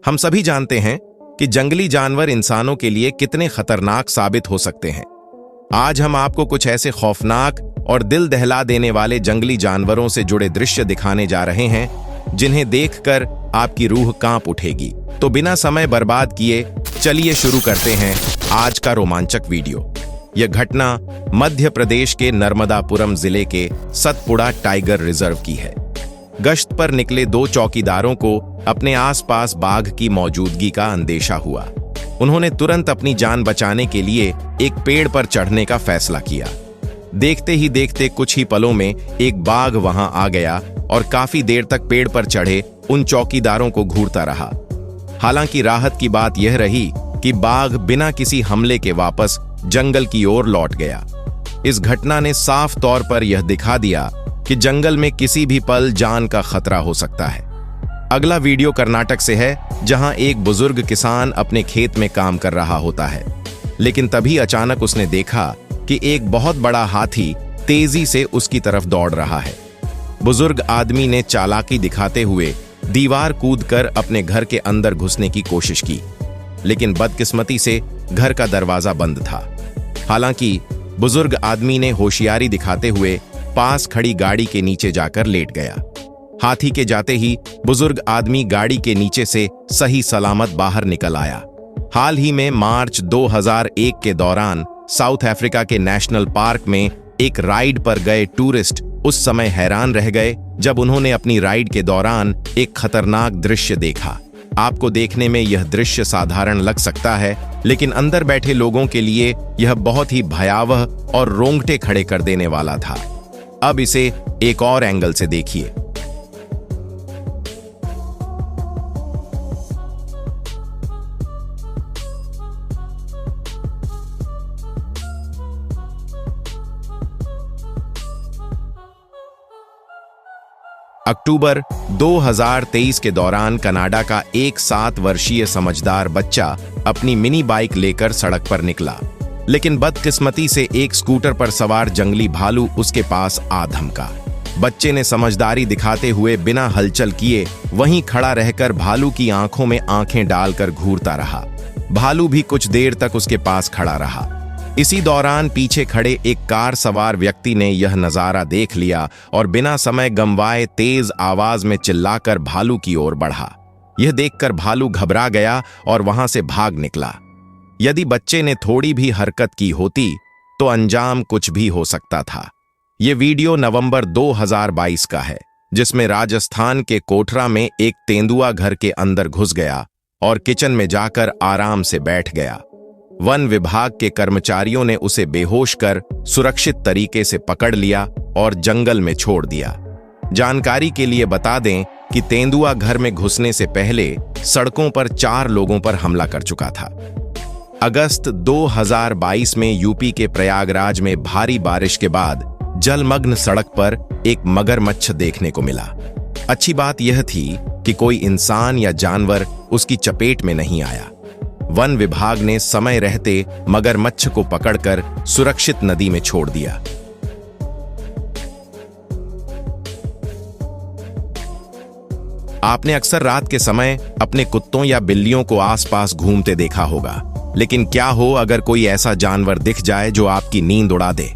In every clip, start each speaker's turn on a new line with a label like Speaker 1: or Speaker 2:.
Speaker 1: हम सभी जानते हैं कि जंगली जानवर इंसानों के लिए कितने खतरनाक साबित हो सकते हैं। आज हम आपको कुछ ऐसे खौफनाक और दिल दहला देने वाले जंगली जानवरों से जुड़े दृश्य दिखाने जा रहे हैं जिन्हें देखकर आपकी रूह कांप उठेगी। तो बिना समय बर्बाद किए चलिए शुरू करते हैं आज का रोमांचक वीडियो। यह घटना मध्य प्रदेश के नर्मदापुरम जिले के सतपुड़ा टाइगर रिजर्व की है। गश्त पर निकले दो चौकीदारों को अपने आसपास बाघ की मौजूदगी का अंदेशा हुआ। उन्होंने तुरंत अपनी जान बचाने के लिए एक पेड़ पर चढ़ने का फैसला किया। देखते ही देखते कुछ ही पलों में एक बाघ वहां आ गया और काफी देर तक पेड़ पर चढ़े उन चौकीदारों को घूरता रहा। हालांकि राहत की बात यह रही कि बाघ बिना किसी हमले के वापस जंगल की ओर लौट गया। इस घटना ने साफ तौर पर यह दिखा दिया कि जंगल में किसी भी पल जान का खतरा हो सकता है। अगला वीडियो कर्नाटक से है, जहां एक बुजुर्ग किसान अपने खेत में काम कर रहा होता है, लेकिन तभी अचानक उसने देखा कि एक बहुत बड़ा हाथी तेजी से उसकी तरफ दौड़ रहा है। बुजुर्ग आदमी ने चालाकी दिखाते हुए दीवार कूदकर अपने घर के अंदर घुसने की कोशिश की, लेकिन बदकिस्मती से घर का दरवाजा बंद था। हालांकि बुजुर्ग आदमी ने होशियारी दिखाते हुए पास खड़ी गाड़ी के नीचे जाकर लेट गया। हाथी के जाते ही बुजुर्ग आदमी गाड़ी के नीचे से सही सलामत बाहर निकल आया। हाल ही में मार्च 2001 के दौरान साउथ अफ्रीका के नेशनल पार्क में एक राइड पर गए टूरिस्ट उस समय हैरान रह गए जब उन्होंने अपनी राइड के दौरान एक खतरनाक दृश्य देखा। आपको देखने में यह दृश्य साधारण लग सकता है, लेकिन अंदर बैठे लोगों के लिए यह बहुत ही भयावह और रोंगटे खड़े कर देने वाला था। अब इसे एक और एंगल से देखिए। अक्टूबर 2023 के दौरान कनाडा का एक 7 वर्षीय समझदार बच्चा अपनी मिनी बाइक लेकर सड़क पर निकला, लेकिन बदकिस्मती से एक स्कूटर पर सवार जंगली भालू उसके पास आ धमका। बच्चे ने समझदारी दिखाते हुए बिना हलचल किए वहीं खड़ा रहकर भालू की आंखों में आंखें डालकर घूरता रहा। भालू भी कुछ देर तक उसके पास खड़ा रहा। इसी दौरान पीछे खड़े एक कार सवार व्यक्ति ने यह नजारा देख लिया और बिना समय गंवाए तेज आवाज में चिल्लाकर भालू की ओर बढ़ा। यह देखकर भालू घबरा गया और वहां से भाग निकला। यदि बच्चे ने थोड़ी भी हरकत की होती तो अंजाम कुछ भी हो सकता था। यह वीडियो नवंबर 2022 का है, जिसमें राजस्थान के कोठरा में एक तेंदुआ घर के अंदर घुस गया और किचन में जाकर आराम से बैठ गया। वन विभाग के कर्मचारियों ने उसे बेहोश कर सुरक्षित तरीके से पकड़ लिया और जंगल में छोड़ दिया। जानकारी के लिए बता दें कि तेंदुआ घर में घुसने से पहले सड़कों पर 4 लोगों पर हमला कर चुका था। अगस्त 2022 में यूपी के प्रयागराज में भारी बारिश के बाद जलमग्न सड़क पर एक मगरमच्छ देखने को मिला। अच्छी बात यह थी कि कोई इंसान या जानवर उसकी चपेट में नहीं आया। वन विभाग ने समय रहते मगरमच्छ को पकड़कर सुरक्षित नदी में छोड़ दिया। आपने अक्सर रात के समय अपने कुत्तों या बिल्लियों को आसपास घूमते देखा होगा, लेकिन क्या हो अगर कोई ऐसा जानवर दिख जाए जो आपकी नींद उड़ा दे।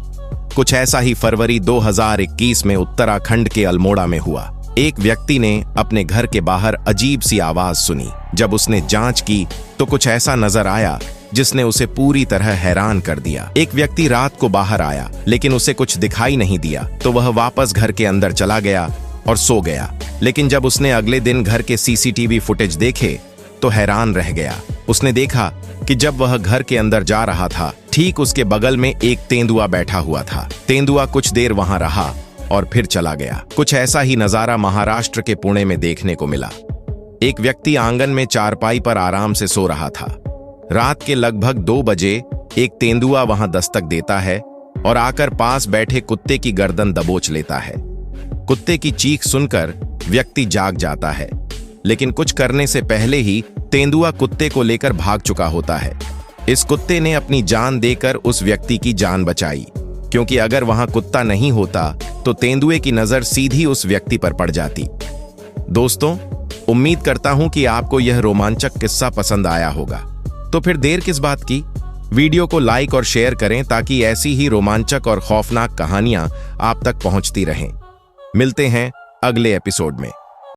Speaker 1: कुछ ऐसा ही फरवरी 2021 में उत्तराखंड के अल्मोड़ा में हुआ। एक व्यक्ति ने अपने घर के बाहर अजीब सी आवाज सुनी। जब उसने जांच की तो कुछ ऐसा नजर आया जिसने उसे पूरी तरह हैरान कर दिया। एक व्यक्ति रात को बाहर आया, लेकिन उसे कुछ दिखाई नहीं दिया, तो वह वापस घर के अंदर चला गया और सो गया। लेकिन जब उसने अगले दिन घर के सीसीटीवी फुटेज देखे तो हैरान रह गया। उसने देखा कि जब वह घर के अंदर जा रहा था, ठीक उसके बगल में एक तेंदुआ बैठा हुआ था। तेंदुआ कुछ देर वहां रहा और फिर चला गया। कुछ ऐसा ही नजारा महाराष्ट्र के पुणे में देखने को मिला। एक व्यक्ति आंगन में चारपाई पर आराम से सो रहा था। रात के लगभग 2 बजे एक तेंदुआ वहां दस्तक देता है और आकर पास बैठे कुत्ते की गर्दन दबोच लेता है। कुत्ते की चीख सुनकर व्यक्ति जाग जाता है, लेकिन कुछ करने से पहले ही तेंदुआ कुत्ते को लेकर भाग चुका होता है। इस कुत्ते ने अपनी जान देकर उस व्यक्ति की जान बचाई, क्योंकि अगर वहां कुत्ता नहीं होता तो तेंदुए की नजर सीधी उस व्यक्ति पर पड़ जाती। दोस्तों, उम्मीद करता हूं कि आपको यह रोमांचक किस्सा पसंद आया होगा। तो फिर देर किस बात की, वीडियो को लाइक और शेयर करें ताकि ऐसी ही रोमांचक और खौफनाक कहानियां आप तक पहुंचती रहें। मिलते हैं अगले एपिसोड में।